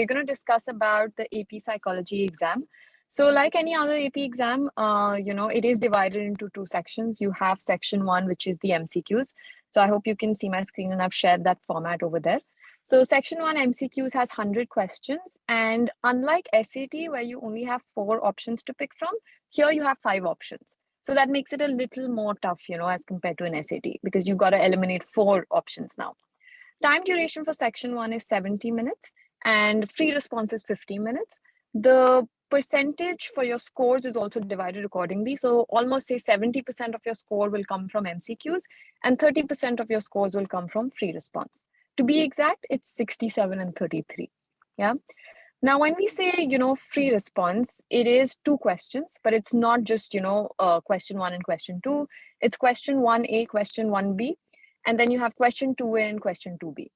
we're going to discuss about the AP Psychology exam. So like any other AP exam, it is divided into two sections. You have section 1, which is the MCQs. So I hope you can see my screen, and I've shared that format over there. So section 1 MCQs has 100 questions. And unlike SAT, where you only have 4 options to pick from, here you have 5 options. So that makes it a little more tough, as compared to an SAT, because you've got to eliminate 4 options now. Time duration for section 1 is 70 minutes and free response is 50 minutes. The percentage for your scores is also divided accordingly. So almost say 70% of your score will come from MCQs and 30% of your scores will come from free response. To be exact, it's 67 and 33. Yeah. Now, when we say, free response, it is 2 questions, but it's not just, question 1 and question 2. It's question 1A, question 1B, and then you have question 2A and question 2B.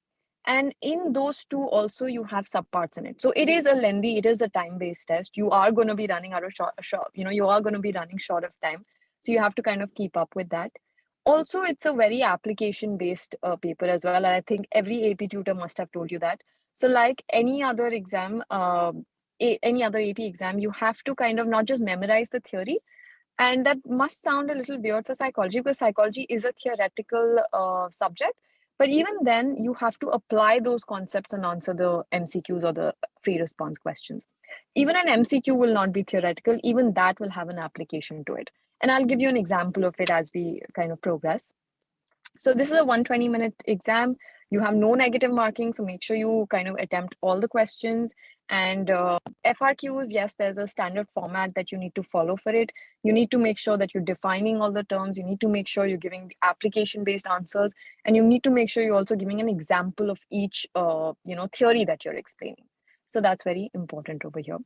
And in those 2 also, you have subparts in it. So it is it is a time-based test. You are going to be running out of you are going to be running short of time. So you have to kind of keep up with that. Also, it's a very application-based paper as well. And I think every AP tutor must have told you that. So like any other exam, any other AP exam, you have to kind of not just memorize the theory. And that must sound a little weird for psychology, because psychology is a theoretical subject. But even then, you have to apply those concepts and answer the MCQs or the free response questions. Even an MCQ will not be theoretical. Even that will have an application to it. And I'll give you an example of it as we kind of progress. So this is a 120-minute exam. You have no negative marking, so make sure you kind of attempt all the questions. And FRQs, yes, there's a standard format that you need to follow for it. You need to make sure that you're defining all the terms. You need to make sure you're giving application-based answers. And you need to make sure you're also giving an example of each, theory that you're explaining. So that's very important over here.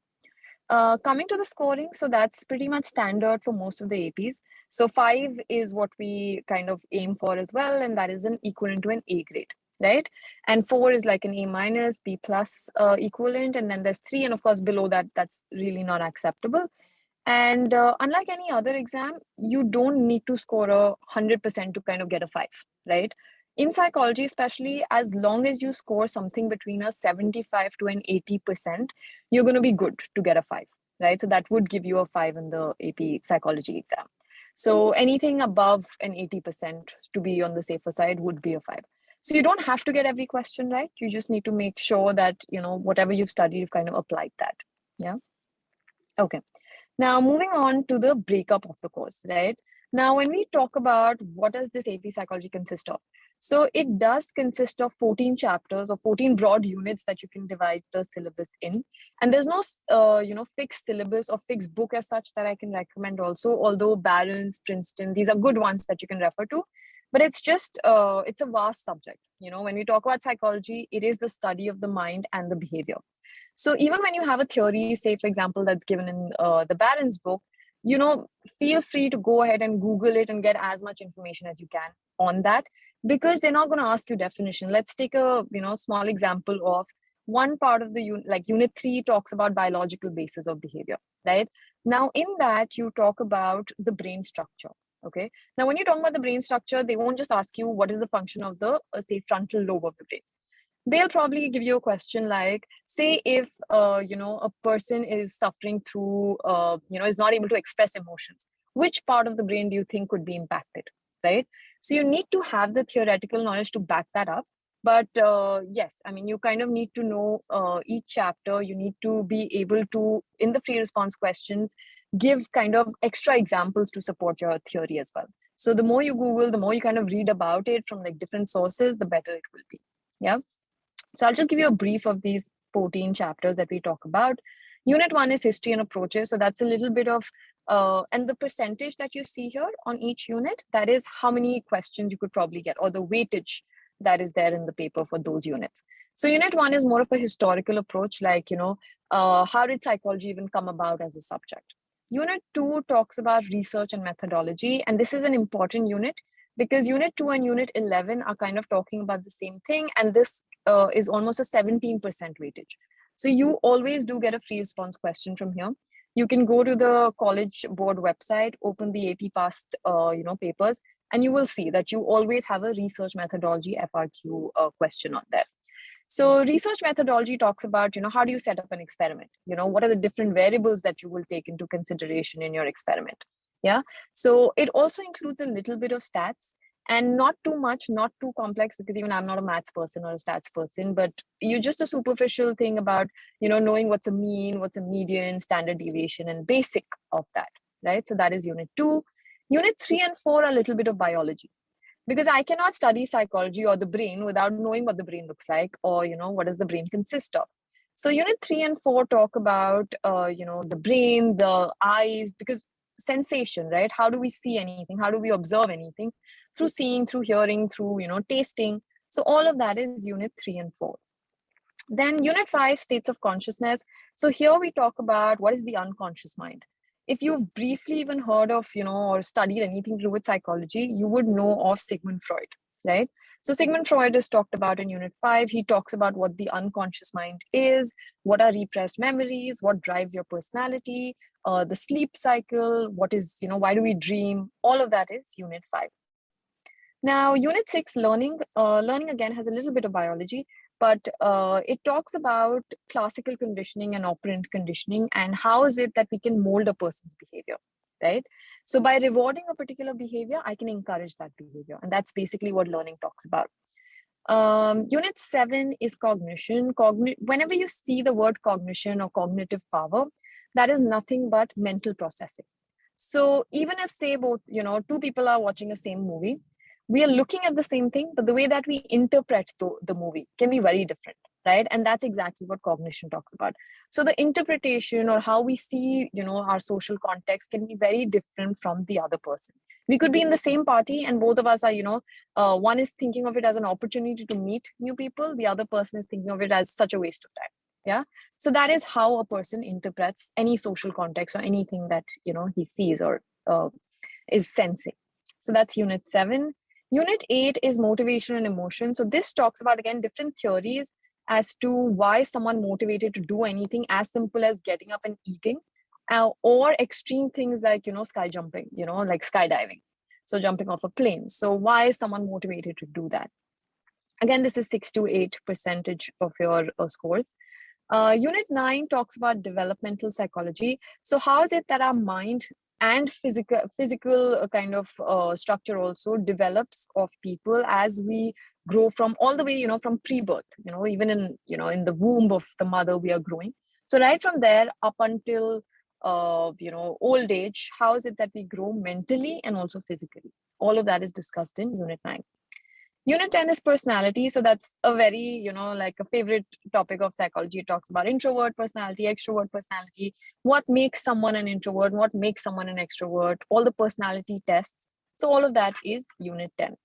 Coming to the scoring, so that's pretty much standard for most of the APs. So 5 is what we kind of aim for as well, and that is an equivalent to an A grade, right? And 4 is like an A minus, B plus equivalent, and then there's 3, and of course below that, that's really not acceptable. And unlike any other exam, you don't need to score 100% to kind of get a 5, right? In psychology, especially, as long as you score something between a 75 to an 80%, you're going to be good to get a 5, right? So that would give you a 5 in the AP psychology exam. So anything above an 80% to be on the safer side would be a 5. So you don't have to get every question right. You just need to make sure that, whatever you've studied, you've kind of applied that. Yeah. Okay. Now, moving on to the breakup of the course, right? Now, when we talk about what does this AP psychology consist of? So it does consist of 14 chapters or 14 broad units that you can divide the syllabus in. And there's no, fixed syllabus or fixed book as such that I can recommend also, although Barron's, Princeton, these are good ones that you can refer to. But it's just, it's a vast subject. When we talk about psychology, it is the study of the mind and the behavior. So even when you have a theory, say, for example, that's given in the Barron's book, feel free to go ahead and Google it and get as much information as you can on that, because they're not going to ask you definition. Let's take a, small example of one part of the unit, like unit 3 talks about biological basis of behavior, right? Now, in that, you talk about the brain structure. Okay. Now, when you talk about the brain structure, they won't just ask you what is the function of the, say, frontal lobe of the brain. They'll probably give you a question like, say, if, a person is suffering through, is not able to express emotions, which part of the brain do you think could be impacted, right? So you need to have the theoretical knowledge to back that up. But yes, I mean, you kind of need to know each chapter. You need to be able to, in the free response questions, give kind of extra examples to support your theory as well. So the more you Google, the more you kind of read about it from like different sources, the better it will be. Yeah. So I'll just give you a brief of these 14 chapters that we talk about. Unit 1 is history and approaches. So that's a little bit of, and the percentage that you see here on each unit, that is how many questions you could probably get, or the weightage that is there in the paper for those units. So unit 1 is more of a historical approach, like, how did psychology even come about as a subject? Unit 2 talks about research and methodology. And this is an important unit because unit 2 and unit 11 are kind of talking about the same thing. And this is almost a 17% weightage. So you always do get a free response question from here. You can go to the College Board website, open the AP past, papers, and you will see that you always have a research methodology FRQ question on there. So research methodology talks about, how do you set up an experiment? What are the different variables that you will take into consideration in your experiment? Yeah. So it also includes a little bit of stats, and not too much, not too complex, because even I'm not a maths person or a stats person, but you just a superficial thing about, knowing what's a mean, what's a median, standard deviation, and basic of that, right? So that is unit 2. Unit 3 and 4 are a little bit of biology, because I cannot study psychology or the brain without knowing what the brain looks like, or what does the brain consist of. So unit 3 and 4 talk about the brain, the eyes, because sensation, right? How do we see anything? How do we observe anything? Through seeing, through hearing, through tasting. So all of that is unit 3 and 4. Then unit 5, states of consciousness. So here we talk about what is the unconscious mind. If you've briefly even heard of, or studied anything to do with psychology, you would know of Sigmund Freud, right? So Sigmund Freud is talked about in unit 5. He talks about what the unconscious mind is, what are repressed memories, what drives your personality, the sleep cycle, what is, why do we dream? All of that is unit 5. Now, unit 6, learning. Learning again has a little bit of biology, but it talks about classical conditioning and operant conditioning, and how is it that we can mold a person's behavior, right? So by rewarding a particular behavior, I can encourage that behavior. And that's basically what learning talks about. Unit 7 is cognition. Whenever you see the word cognition or cognitive power, that is nothing but mental processing. So even if, say, both, two people are watching the same movie, we are looking at the same thing, but the way that we interpret the movie can be very different, right? And that's exactly what cognition talks about. So the interpretation, or how we see, our social context, can be very different from the other person. We could be in the same party, and both of us are, one is thinking of it as an opportunity to meet new people. The other person is thinking of it as such a waste of time. Yeah. So that is how a person interprets any social context or anything that, he sees or is sensing. So that's unit 7. Unit 8 is motivation and emotion. So this talks about, again, different theories as to why someone motivated to do anything as simple as getting up and eating, or extreme things like, sky jumping, like skydiving. So jumping off a plane. So why is someone motivated to do that? Again, this is 6 to 8% of your scores. Unit 9 talks about developmental psychology. So how is it that our mind and physical kind of structure also develops of people as we grow, from all the way, from pre-birth, even in the womb of the mother, we are growing. So right from there up until old age, how is it that we grow mentally and also physically? All of that is discussed in unit 9. Unit 10 is personality. So that's a very, like a favorite topic of psychology. It talks about introvert personality, extrovert personality, what makes someone an introvert, what makes someone an extrovert, all the personality tests. So all of that is unit 10.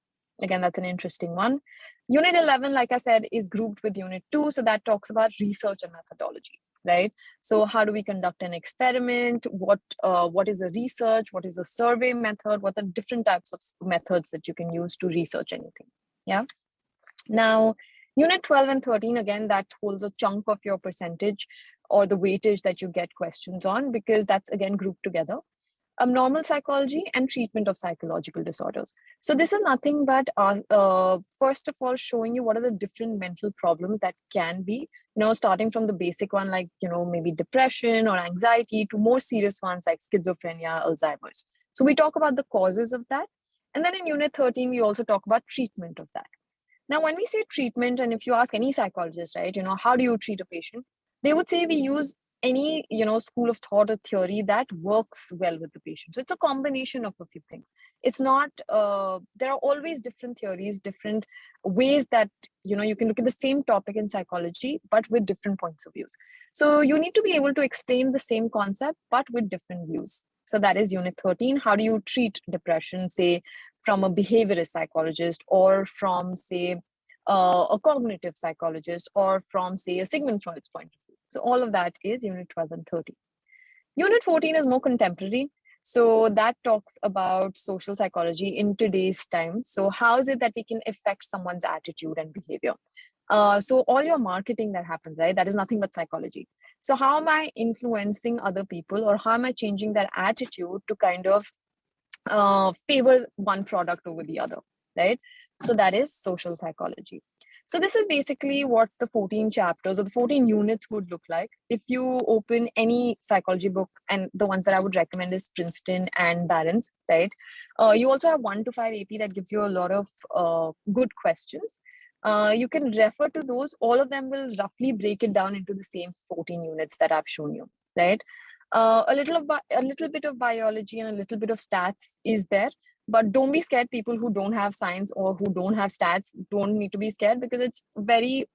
Again, that's an interesting one. Unit 11, like I said, is grouped with unit 2. So that talks about research and methodology, right? So how do we conduct an experiment? What is a research? What is a survey method? What are different types of methods that you can use to research anything? Yeah. Now, unit 12 and 13, again, that holds a chunk of your percentage or the weightage that you get questions on, because that's, again, grouped together. Normal psychology and treatment of psychological disorders. So this is nothing but, first of all, showing you what are the different mental problems that can be, starting from the basic one, like, maybe depression or anxiety, to more serious ones like schizophrenia, Alzheimer's. So we talk about the causes of that. And then in unit 13, we also talk about treatment of that. Now, when we say treatment, and if you ask any psychologist, right, how do you treat a patient? They would say we use any, school of thought or theory that works well with the patient. So it's a combination of a few things. It's not, there are always different theories, different ways that, you can look at the same topic in psychology, but with different points of views. So you need to be able to explain the same concept, but with different views. So that is unit 13. How do you treat depression, say, from a behaviorist psychologist, or from, say, a cognitive psychologist, or from, say, a Sigmund Freud's point of view? So all of that is unit 12 and 13. Unit 14 is more contemporary. So that talks about social psychology in today's time. So how is it that we can affect someone's attitude and behavior? So all your marketing that happens, right, that is nothing but psychology. So how am I influencing other people, or how am I changing their attitude to kind of favor one product over the other, right? So that is social psychology. So this is basically what the 14 chapters or the 14 units would look like. If you open any psychology book, and the ones that I would recommend is Princeton and Barron's, right? You also have 1 to 5 AP that gives you a lot of good questions. You can refer to those. All of them will roughly break it down into the same 14 units that I've shown you, right? A little bit of biology and a little bit of stats is there, but don't be scared. People who don't have science or who don't have stats don't need to be scared, because it's very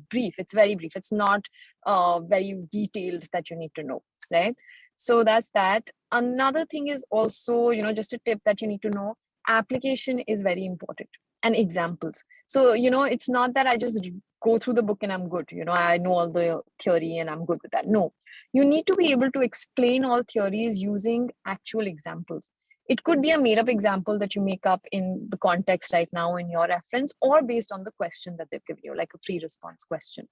brief. It's very brief. It's not very detailed that you need to know, right? So that's that. Another thing is also, just a tip that you need to know, application is very important, and examples. So, it's not that I just go through the book and I'm good. I know all the theory and I'm good with that. No, you need to be able to explain all theories using actual examples. It could be a made up example that you make up in the context right now in your reference, or based on the question that they've given you, like a free response question.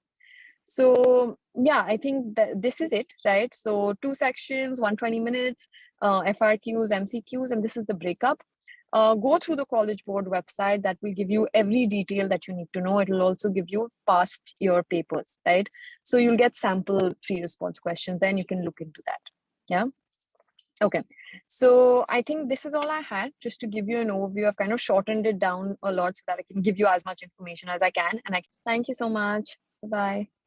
So yeah, I think that this is it, right? So 2 sections, 120 minutes, FRQs, MCQs, and this is the breakup. Go through the College Board website. That will give you every detail that you need to know. It will also give you past year papers, right? So you'll get sample free response questions, then you can look into that. Yeah. Okay, so I think this is all I had, just to give you an overview. I've kind of shortened it down a lot so that I can give you as much information as I can. And I thank you so much. Bye-bye.